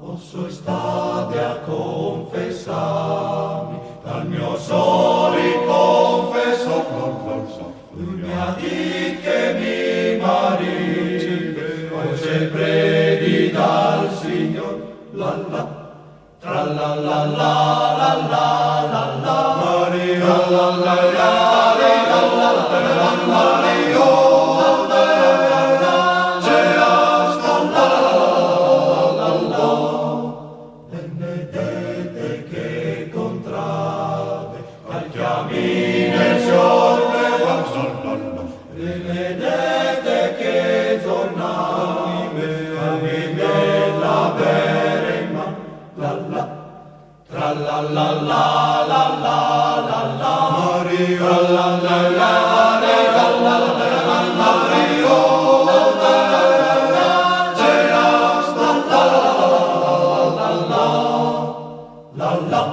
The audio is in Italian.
Posso state a confessarmi dal mio soli confessor, lui mi ha detto che mi mariti, poi sempre di dal Signor, la la, tra la la la la la la la, Maria la la la la la la la Maria. Benedete che contrade al chiamine giorno benedete che tornate a me la verema la la tra la la la la la la la Maria la la la la la Maria la la